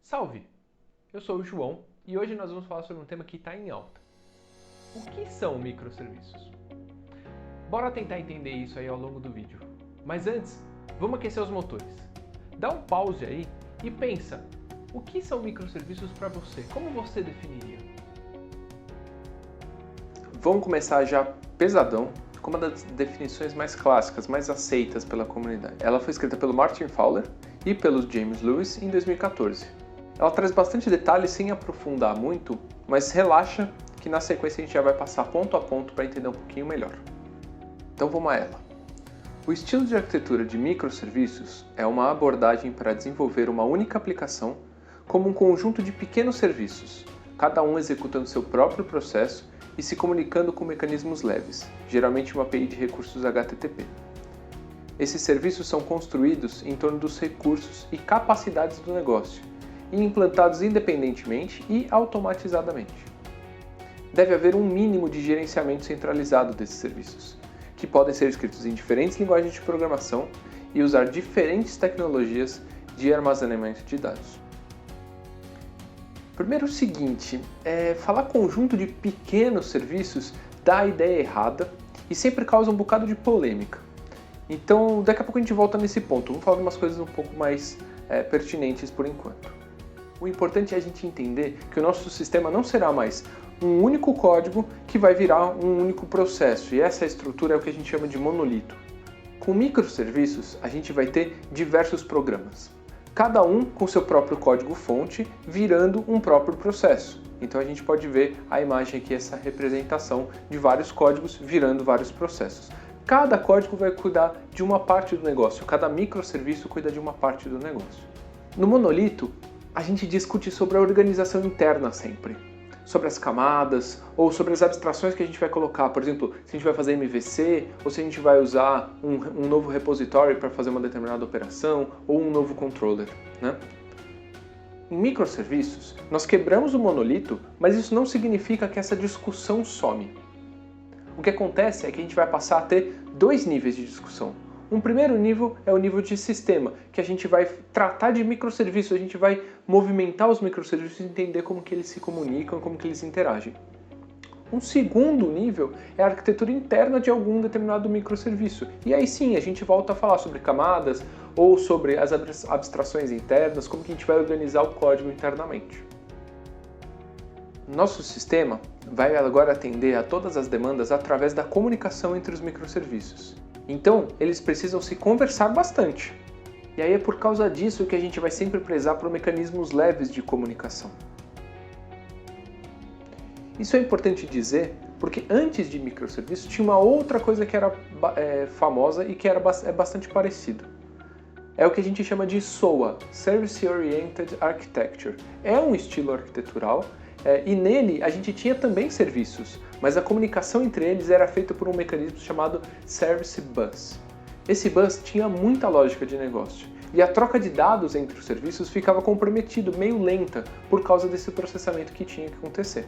Salve! Eu sou o João e hoje nós vamos falar sobre um tema que está em alta. O que são microserviços? Bora tentar entender isso aí ao longo do vídeo. Mas antes, vamos aquecer os motores. Dá um pause aí e pensa, o que são microserviços para você? Como você definiria? Vamos começar já pesadão, com uma das definições mais clássicas, mais aceitas pela comunidade. Ela foi escrita pelo Martin Fowler e pelo James Lewis em 2014. Ela traz bastante detalhes sem aprofundar muito, mas relaxa que na sequência a gente já vai passar ponto a ponto para entender um pouquinho melhor. Então vamos a ela. O estilo de arquitetura de microserviços é uma abordagem para desenvolver uma única aplicação como um conjunto de pequenos serviços, cada um executando seu próprio processo e se comunicando com mecanismos leves, geralmente uma API de recursos HTTP. Esses serviços são construídos em torno dos recursos e capacidades do negócio e implantados independentemente e automatizadamente. Deve haver um mínimo de gerenciamento centralizado desses serviços, que podem ser escritos em diferentes linguagens de programação e usar diferentes tecnologias de armazenamento de dados. Primeiro o seguinte, falar conjunto de pequenos serviços dá a ideia errada e sempre causa um bocado de polêmica. Então daqui a pouco a gente volta nesse ponto, vamos falar de umas coisas um pouco mais pertinentes por enquanto. O importante é a gente entender que o nosso sistema não será mais um único código que vai virar um único processo, e essa estrutura é o que a gente chama de monolito. Com microserviços, a gente vai ter diversos programas, cada um com seu próprio código-fonte, virando um próprio processo. Então a gente pode ver a imagem aqui, essa representação de vários códigos virando vários processos. Cada código vai cuidar de uma parte do negócio, cada microserviço cuida de uma parte do negócio. No monolito, a gente discute sobre a organização interna sempre, sobre as camadas ou sobre as abstrações que a gente vai colocar, por exemplo, se a gente vai fazer MVC ou se a gente vai usar um novo repository para fazer uma determinada operação ou um novo controller, né? Em microserviços, nós quebramos o monolito, mas isso não significa que essa discussão some. O que acontece é que a gente vai passar a ter dois níveis de discussão. Um primeiro nível é o nível de sistema, que a gente vai tratar de microserviços, a gente vai movimentar os microserviços e entender como que eles se comunicam, como que eles interagem. Um segundo nível é a arquitetura interna de algum determinado microserviço. E aí sim, a gente volta a falar sobre camadas ou sobre as abstrações internas, como que a gente vai organizar o código internamente. Nosso sistema vai agora atender a todas as demandas através da comunicação entre os microserviços. Então, eles precisam se conversar bastante. E aí é por causa disso que a gente vai sempre prezar por mecanismos leves de comunicação. Isso é importante dizer porque antes de microserviços tinha uma outra coisa que era famosa e que é bastante parecido. É o que a gente chama de SOA, Service Oriented Architecture. É um estilo arquitetural e nele a gente tinha também serviços, mas a comunicação entre eles era feita por um mecanismo chamado Service Bus. Esse bus tinha muita lógica de negócio, e a troca de dados entre os serviços ficava comprometida, meio lenta, por causa desse processamento que tinha que acontecer.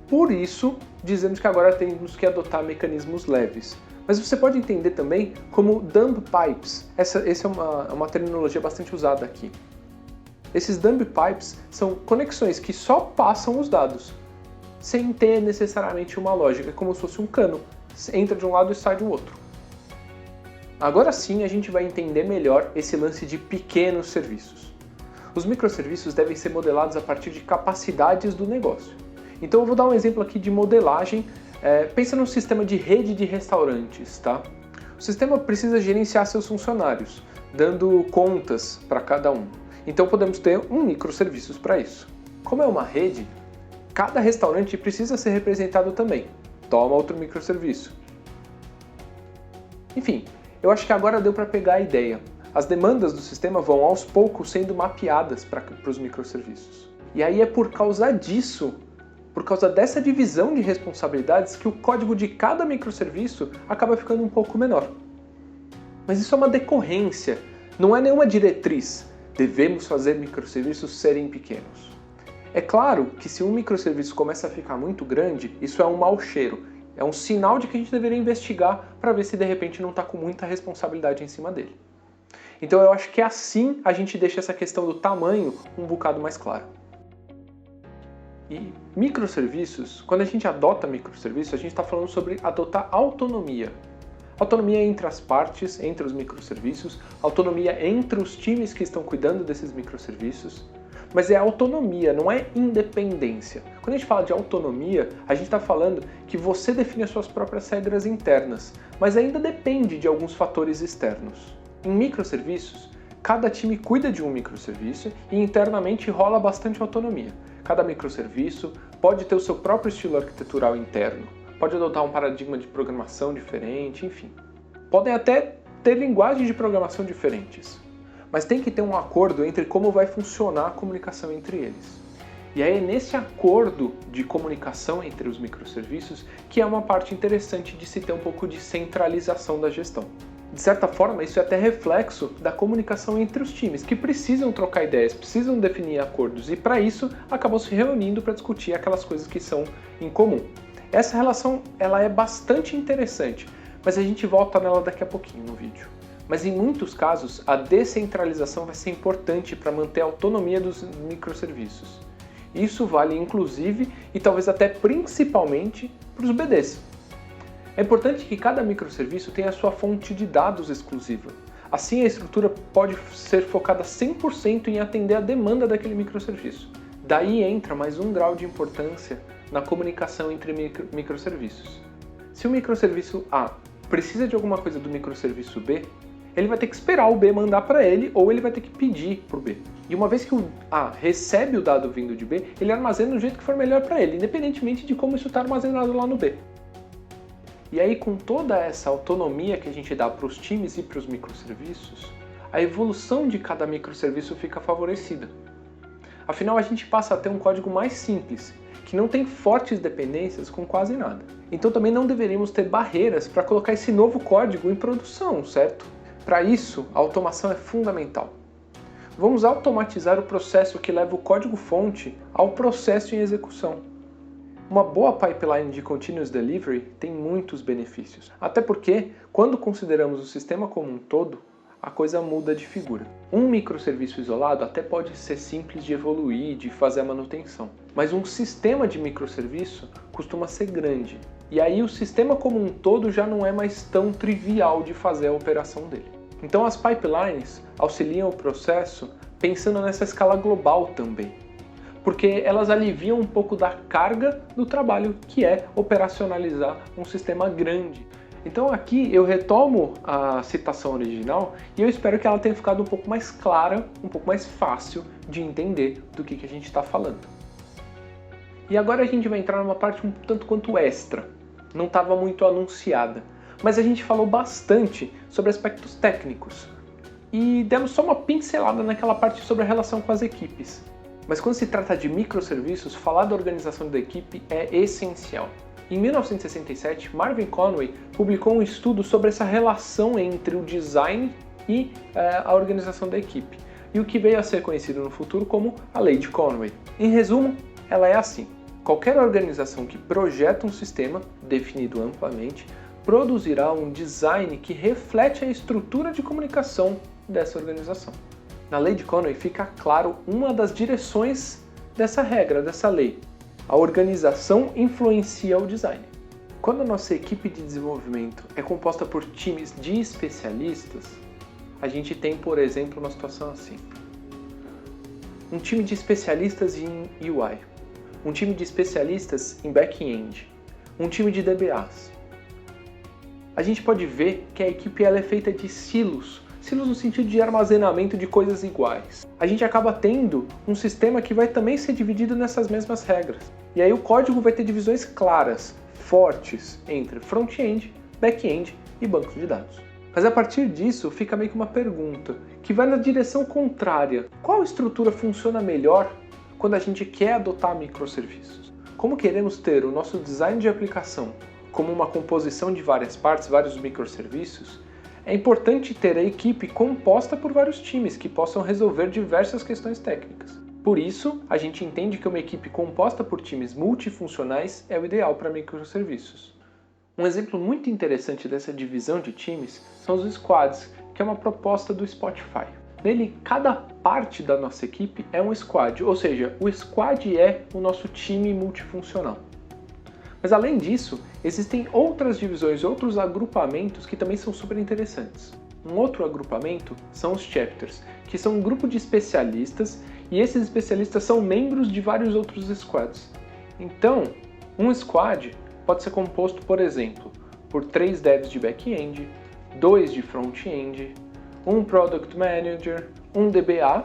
Por isso, dizemos que agora temos que adotar mecanismos leves. Mas você pode entender também como dump pipes. Essa é uma terminologia bastante usada aqui. Esses dump pipes são conexões que só passam os dados, sem ter necessariamente uma lógica, é como se fosse um cano, entra de um lado e sai do outro. Agora sim a gente vai entender melhor esse lance de pequenos serviços. Os microserviços devem ser modelados a partir de capacidades do negócio. Então eu vou dar um exemplo aqui de modelagem, pensa num sistema de rede de restaurantes, tá? O sistema precisa gerenciar seus funcionários, dando contas para cada um. Então podemos ter um microserviços para isso. Como é uma rede, cada restaurante precisa ser representado também. Toma outro microserviço. Enfim, eu acho que agora deu para pegar a ideia. As demandas do sistema vão aos poucos sendo mapeadas para os microserviços. E aí é por causa disso, por causa dessa divisão de responsabilidades, que o código de cada microserviço acaba ficando um pouco menor. Mas isso é uma decorrência, não é nenhuma diretriz. Devemos fazer microserviços serem pequenos. É claro que se um microserviço começa a ficar muito grande, isso é um mau cheiro. É um sinal de que a gente deveria investigar para ver se de repente não está com muita responsabilidade em cima dele. Então eu acho que assim a gente deixa essa questão do tamanho um bocado mais clara. E microserviços, quando a gente adota microserviços, a gente está falando sobre adotar autonomia. Autonomia entre as partes, entre os microserviços, autonomia entre os times que estão cuidando desses microserviços, mas é autonomia, não é independência. Quando a gente fala de autonomia, a gente está falando que você define as suas próprias regras internas, mas ainda depende de alguns fatores externos. Em microserviços, cada time cuida de um microserviço e internamente rola bastante autonomia. Cada microserviço pode ter o seu próprio estilo arquitetural interno, pode adotar um paradigma de programação diferente, enfim. Podem até ter linguagens de programação diferentes, mas tem que ter um acordo entre como vai funcionar a comunicação entre eles. E aí é nesse acordo de comunicação entre os microserviços que é uma parte interessante de se ter um pouco de centralização da gestão. De certa forma, isso é até reflexo da comunicação entre os times, que precisam trocar ideias, precisam definir acordos, e para isso acabam se reunindo para discutir aquelas coisas que são em comum. Essa relação ela é bastante interessante, mas a gente volta nela daqui a pouquinho no vídeo. Mas em muitos casos, a descentralização vai ser importante para manter a autonomia dos microserviços. Isso vale inclusive e talvez até principalmente para os BDs. É importante que cada microserviço tenha a sua fonte de dados exclusiva. Assim, a estrutura pode ser focada 100% em atender a demanda daquele microserviço. Daí entra mais um grau de importância na comunicação entre microserviços. Se o microserviço A precisa de alguma coisa do microserviço B, ele vai ter que esperar o B mandar para ele ou ele vai ter que pedir para o B. E uma vez que o A recebe o dado vindo de B, ele armazena do jeito que for melhor para ele, independentemente de como isso está armazenado lá no B. E aí, com toda essa autonomia que a gente dá para os times e para os microserviços, a evolução de cada microserviço fica favorecida. Afinal, a gente passa a ter um código mais simples, que não tem fortes dependências com quase nada. Então também não deveríamos ter barreiras para colocar esse novo código em produção, certo? Para isso, a automação é fundamental. Vamos automatizar o processo que leva o código-fonte ao processo em execução. Uma boa pipeline de Continuous Delivery tem muitos benefícios, até porque, quando consideramos o sistema como um todo, a coisa muda de figura. Um microserviço isolado até pode ser simples de evoluir, de fazer a manutenção, mas um sistema de microserviço costuma ser grande, e aí o sistema como um todo já não é mais tão trivial de fazer a operação dele. Então as pipelines auxiliam o processo pensando nessa escala global também, porque elas aliviam um pouco da carga do trabalho que é operacionalizar um sistema grande. Então aqui eu retomo a citação original e eu espero que ela tenha ficado um pouco mais clara, um pouco mais fácil de entender do que a gente está falando. E agora a gente vai entrar numa parte um tanto quanto extra, não estava muito anunciada, mas a gente falou bastante sobre aspectos técnicos e demos só uma pincelada naquela parte sobre a relação com as equipes. Mas quando se trata de microserviços, falar da organização da equipe é essencial. Em 1967, Marvin Conway publicou um estudo sobre essa relação entre o design e a organização da equipe, e o que veio a ser conhecido no futuro como a Lei de Conway. Em resumo, ela é assim: qualquer organização que projeta um sistema, definido amplamente, produzirá um design que reflete a estrutura de comunicação dessa organização. Na Lei de Conway fica claro uma das direções dessa regra, dessa lei. A organização influencia o design. Quando a nossa equipe de desenvolvimento é composta por times de especialistas, a gente tem, por exemplo, uma situação assim. Um time de especialistas em UI, um time de especialistas em back-end, um time de DBAs. A gente pode ver que a equipe ela é feita de silos no sentido de armazenamento de coisas iguais. A gente acaba tendo um sistema que vai também ser dividido nessas mesmas regras. E aí o código vai ter divisões claras, fortes, entre front-end, back-end e banco de dados. Mas a partir disso fica meio que uma pergunta, que vai na direção contrária. Qual estrutura funciona melhor quando a gente quer adotar microserviços? Como queremos ter o nosso design de aplicação como uma composição de várias partes, vários microserviços, é importante ter a equipe composta por vários times que possam resolver diversas questões técnicas. Por isso, a gente entende que uma equipe composta por times multifuncionais é o ideal para microserviços. Um exemplo muito interessante dessa divisão de times são os squads, que é uma proposta do Spotify. Nele, cada parte da nossa equipe é um squad, ou seja, o squad é o nosso time multifuncional. Mas além disso, existem outras divisões, outros agrupamentos que também são super interessantes. Um outro agrupamento são os chapters, que são um grupo de especialistas, e esses especialistas são membros de vários outros squads. Então, um squad pode ser composto, por exemplo, por 3 devs de back-end, 2 de front-end, um Product Manager, um DBA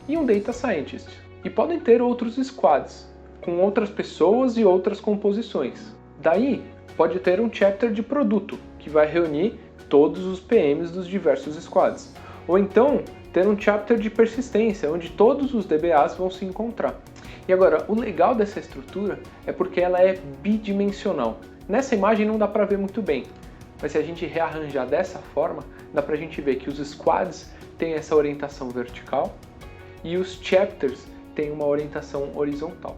e um Data Scientist. E podem ter outros squads, com outras pessoas e outras composições. Daí, pode ter um chapter de produto, que vai reunir todos os PMs dos diversos squads. Ou então, ter um chapter de persistência, onde todos os DBAs vão se encontrar. E agora, o legal dessa estrutura é porque ela é bidimensional. Nessa imagem não dá para ver muito bem, mas se a gente rearranjar dessa forma, dá pra gente ver que os squads têm essa orientação vertical e os chapters têm uma orientação horizontal.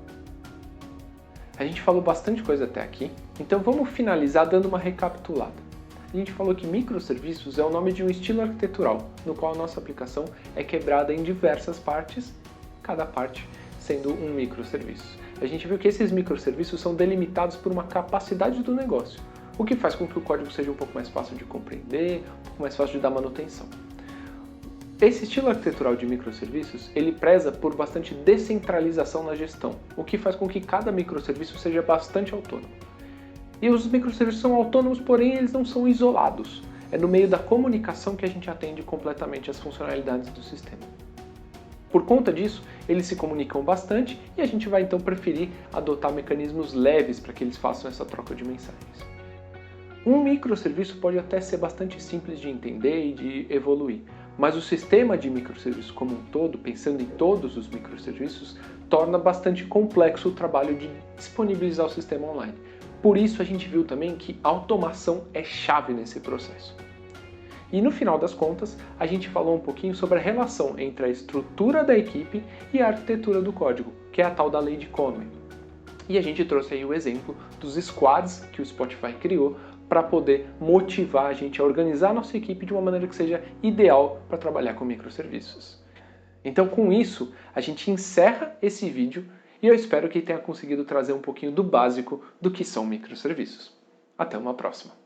A gente falou bastante coisa até aqui, então vamos finalizar dando uma recapitulada. A gente falou que microserviços é o nome de um estilo arquitetural, no qual a nossa aplicação é quebrada em diversas partes, cada parte sendo um microserviço. A gente viu que esses microserviços são delimitados por uma capacidade do negócio, o que faz com que o código seja um pouco mais fácil de compreender, um pouco mais fácil de dar manutenção. Esse estilo arquitetural de microserviços, ele preza por bastante descentralização na gestão, o que faz com que cada microserviço seja bastante autônomo. E os microserviços são autônomos, porém eles não são isolados. É no meio da comunicação que a gente atende completamente as funcionalidades do sistema. Por conta disso, eles se comunicam bastante e a gente vai então preferir adotar mecanismos leves para que eles façam essa troca de mensagens. Um microserviço pode até ser bastante simples de entender e de evoluir, mas o sistema de microserviços como um todo, pensando em todos os microserviços, torna bastante complexo o trabalho de disponibilizar o sistema online. Por isso a gente viu também que automação é chave nesse processo. E no final das contas, a gente falou um pouquinho sobre a relação entre a estrutura da equipe e a arquitetura do código, que é a tal da lei de Conway. E a gente trouxe aí o exemplo dos squads que o Spotify criou para poder motivar a gente a organizar a nossa equipe de uma maneira que seja ideal para trabalhar com microserviços. Então, com isso, a gente encerra esse vídeo e eu espero que tenha conseguido trazer um pouquinho do básico do que são microserviços. Até uma próxima!